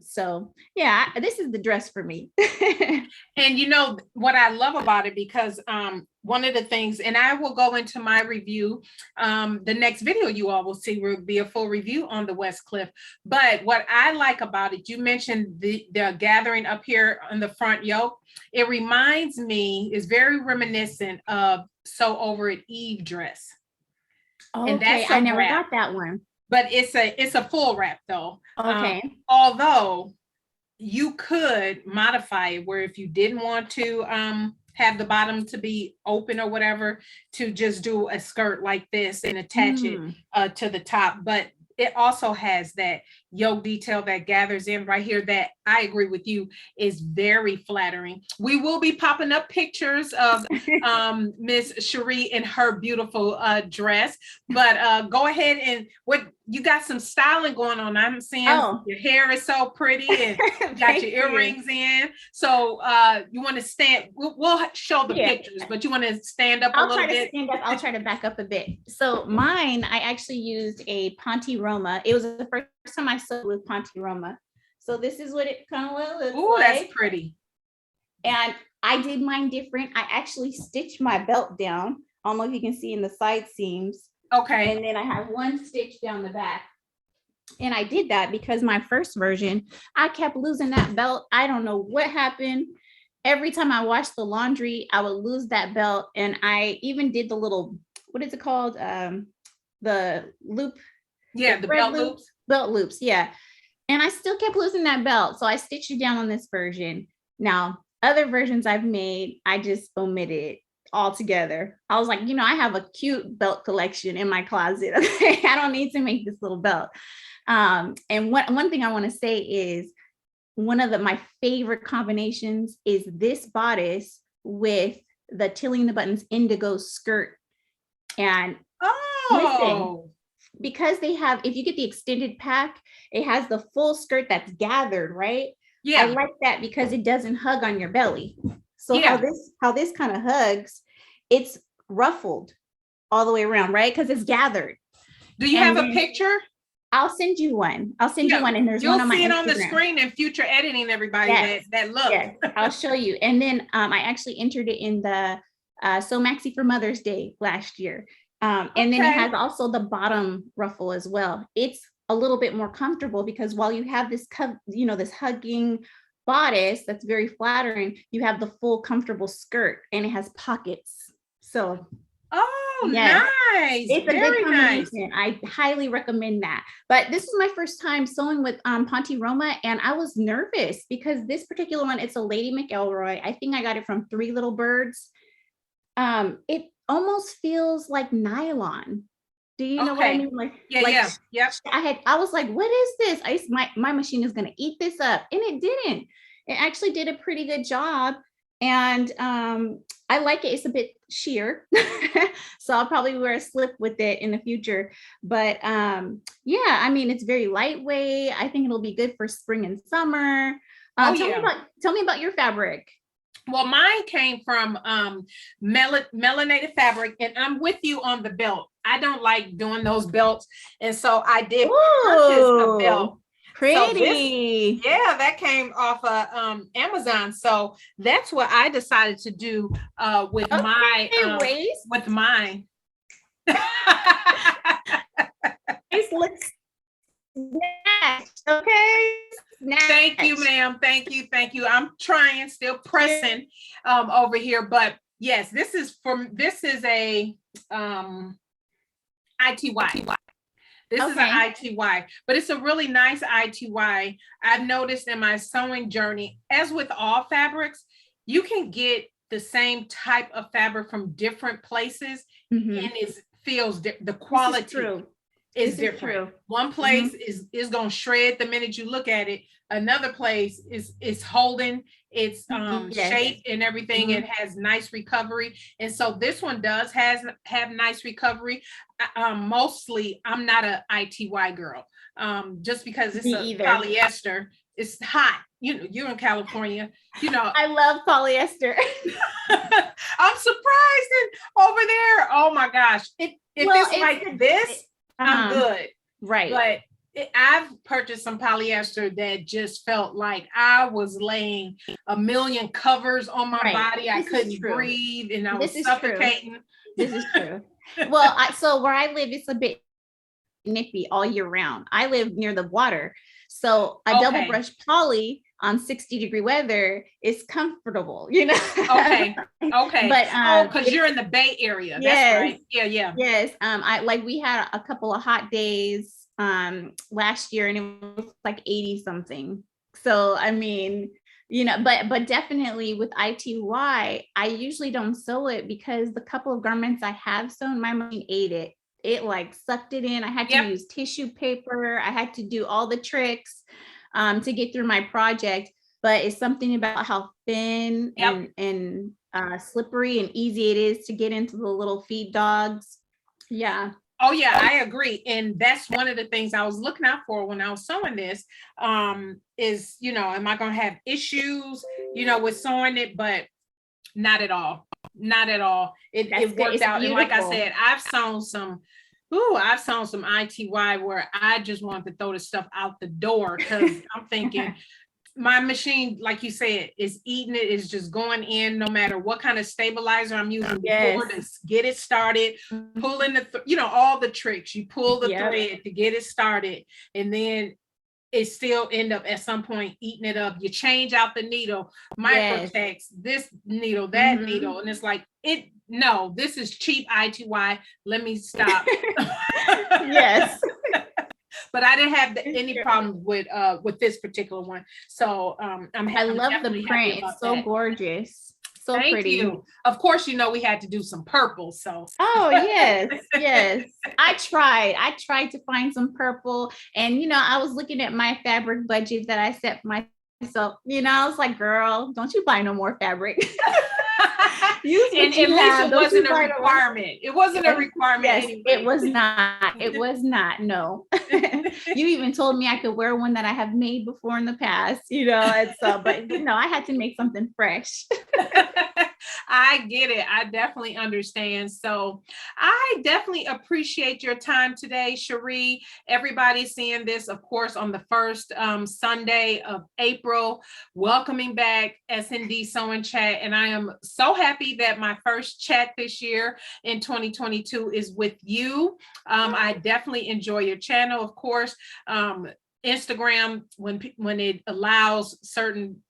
So yeah, this is the dress for me. And what I love about it, because one of the things, and I will go into my review, the next video you all will see will be a full review on the Westcliff. But what I like about it, you mentioned the gathering up here on the front yoke. It reminds me, is very reminiscent of Sew Over It Eve dress. Okay, and that's I never got that one. But it's a full wrap though. Okay. Although you could modify it where if you didn't want to have the bottom to be open or whatever, to just do a skirt like this and attach it to the top. But it also has that yoke detail that gathers in right here that I agree with you is very flattering. We will be popping up pictures of Miss Sheree in her beautiful dress, but go ahead and what you got some styling going on. I'm seeing your hair is so pretty and you got your earrings in. So you want to stand, we'll show the pictures, but you want to stand up a little bit? I'll try to back up a bit. So mine, I actually used a Ponte Roma. It was the first time I sewed with Ponte Roma. So this is what it kind of looks like. Oh, that's pretty. And I did mine different. I actually stitched my belt down. I don't know if you can see in the side seams. Okay. And then I have one stitch down the back. And I did that because my first version, I kept losing that belt. I don't know what happened. Every time I washed the laundry, I would lose that belt. And I even did the little, what is it called? The loop. Yeah, the belt loops. Belt loops, yeah. And I still kept losing that belt. So I stitched it down on this version. Now, other versions I've made, I just omitted altogether. I was like, I have a cute belt collection in my closet. Okay, I don't need to make this little belt. And one thing I want to say is one of my favorite combinations is this bodice with the Tilling the Buttons indigo skirt. And listen, because they have, if you get the extended pack, it has the full skirt that's gathered, right? Yeah. I like that because it doesn't hug on your belly. So how this kind of hugs, it's ruffled all the way around, right? Because it's gathered. Do you have a picture? I'll send you one. And there's one on my Instagram. You'll see it on the screen in future editing, everybody. Yes. That look. Yes, I'll show you. And then I actually entered it in the Sew Maxi for Mother's Day last year. And then it has also the bottom ruffle as well. It's a little bit more comfortable because while you have this, this hugging bodice that's very flattering, you have the full comfortable skirt and it has pockets. So. Oh, Yes. nice. It's a Very good nice. combination. I highly recommend that. But this is my first time sewing with Ponte Roma, and I was nervous because this particular one, it's a Lady McElroy. I think I got it from Three Little Birds. It almost feels like nylon. Do you know what I Okay. mean? Yeah, Like yeah. Yep. I was like, what is this? My machine is gonna eat this up. And it didn't. It actually did a pretty good job. And I like it. It's a bit sheer. So I'll probably wear a slip with it in the future. But yeah, I mean, it's very lightweight. I think it'll be good for spring and summer. Oh, Tell yeah. me about your fabric. Well, mine came from melanated fabric, and I'm with you on the belt. I don't like doing those belts, and so I did purchase a belt. Ooh, So this, pretty. yeah, that came off of Amazon. So that's what I decided to do with my Waist. with mine. Waist looks snatched. Okay. Thank you, ma'am. Thank you. Thank you. I'm trying, still pressing over here, but yes, this is a ITY. This is an ITY, but it's a really nice ITY. I've noticed in my sewing journey, as with all fabrics, you can get the same type of fabric from different places, and it feels the quality is different. One place is going to shred the minute you look at it. Another place is holding its shape and everything. It has nice recovery, and so this one does have nice recovery. Mostly, I'm not a ITY girl, just because it's polyester. It's hot. You know, you're in California. You know, I love polyester. I'm surprised over there. Oh my gosh! If it's like this, I'm good. Right. But I've purchased some polyester that just felt like I was laying a million covers on my body. I couldn't breathe, and I was suffocating. This is true. Well, so where I live, it's a bit nippy all year round. I live near the water. So a double brush poly on 60-degree weather is comfortable, you know? Okay. But because you're in the Bay Area. That's right. Yeah. Yes. We had a couple of hot days last year, and it was like 80 something. So I mean, you know, but definitely with ITY, I usually don't sew it because the couple of garments I have sewn, my machine ate it. It like sucked it in. I had to use tissue paper. I had to do all the tricks to get through my project. But it's something about how thin and slippery and easy it is to get into the little feed dogs. Yeah. Oh yeah, I agree. And that's one of the things I was looking out for when I was sewing this, is, you know, am I going to have issues, you know, with sewing it? But not at all. Not at all. It worked out. Beautiful. And like I said, I've sewn some ITY where I just wanted to throw the stuff out the door, because I'm thinking my machine, like you said, is eating it, is just going in no matter what kind of stabilizer I'm using before to get it started, pulling all the tricks. You pull the thread to get it started, and then it still end up at some point eating it up. You change out the needle, microtex, this needle, that needle, and it's like, this is cheap ITY. Let me stop. Yes. But I didn't have any problems with this particular one. So I love the print. It's so gorgeous. So Thank pretty. You. Of course, you know, we had to do some purple. So yes. I tried to find some purple, and you know, I was looking at my fabric budget that I set for myself. You know, I was like, girl, don't you buy no more fabric. And at least it wasn't a requirement. It wasn't a requirement. Yes, anyway. It was not. It was not. No. You even told me I could wear one that I have made before in the past, you know, and so, but you know, I had to make something fresh. I get it. I definitely understand. So I definitely appreciate your time today, Sheree. Everybody's seeing this, of course, on the first Sunday of April, welcoming back SND Sewing Chat. And I am so happy that my first chat this year in 2022 is with you. I definitely enjoy your channel, of course. Instagram, when it allows certain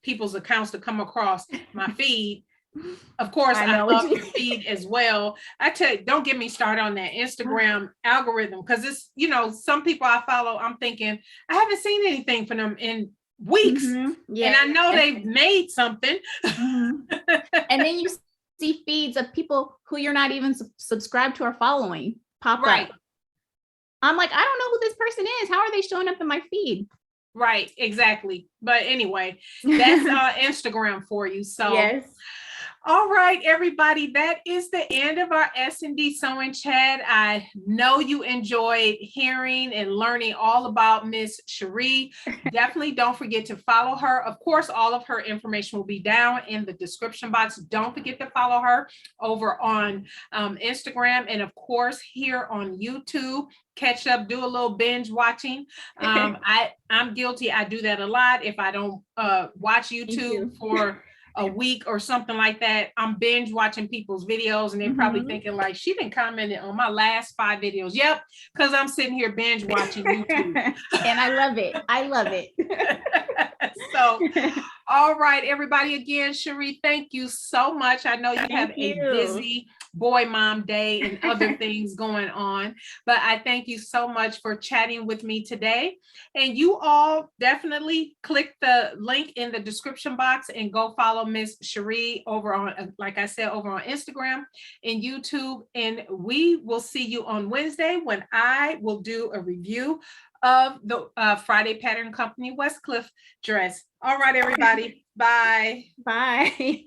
people's accounts to come across my feed, Of course, I what love your feed as well. I tell you, don't get me started on that Instagram algorithm, because it's, some people I follow, I'm thinking, I haven't seen anything from them in weeks. Yeah. And I know they've made something. And then you see feeds of people who you're not even subscribed to or following pop up. I'm like, I don't know who this person is. How are they showing up in my feed? Right, exactly. But anyway, that's Instagram for you. So yes. All right, everybody, that is the end of our SND Sewing Chat. I know you enjoyed hearing and learning all about Miss Sheree. Definitely don't forget to follow her. Of course, all of her information will be down in the description box. Don't forget to follow her over on Instagram, and of course, here on YouTube. Catch up, do a little binge watching. I'm guilty. I do that a lot. If I don't watch YouTube for a week or something like that, I'm binge watching people's videos, and they're probably thinking like, she didn't comment on my last 5 videos. Yep, because I'm sitting here binge watching YouTube. And I love it. I love it. So, all right, everybody, again, Sheree, thank you so much. I know you have a busy boy mom day and other things going on, but I thank you so much for chatting with me today. And you all definitely click the link in the description box and go follow Miss Sheree over on, like I said, over on Instagram and YouTube. And we will see you on Wednesday when I will do a review of the Friday Pattern Company Westcliff dress. All right, everybody. Bye. Bye.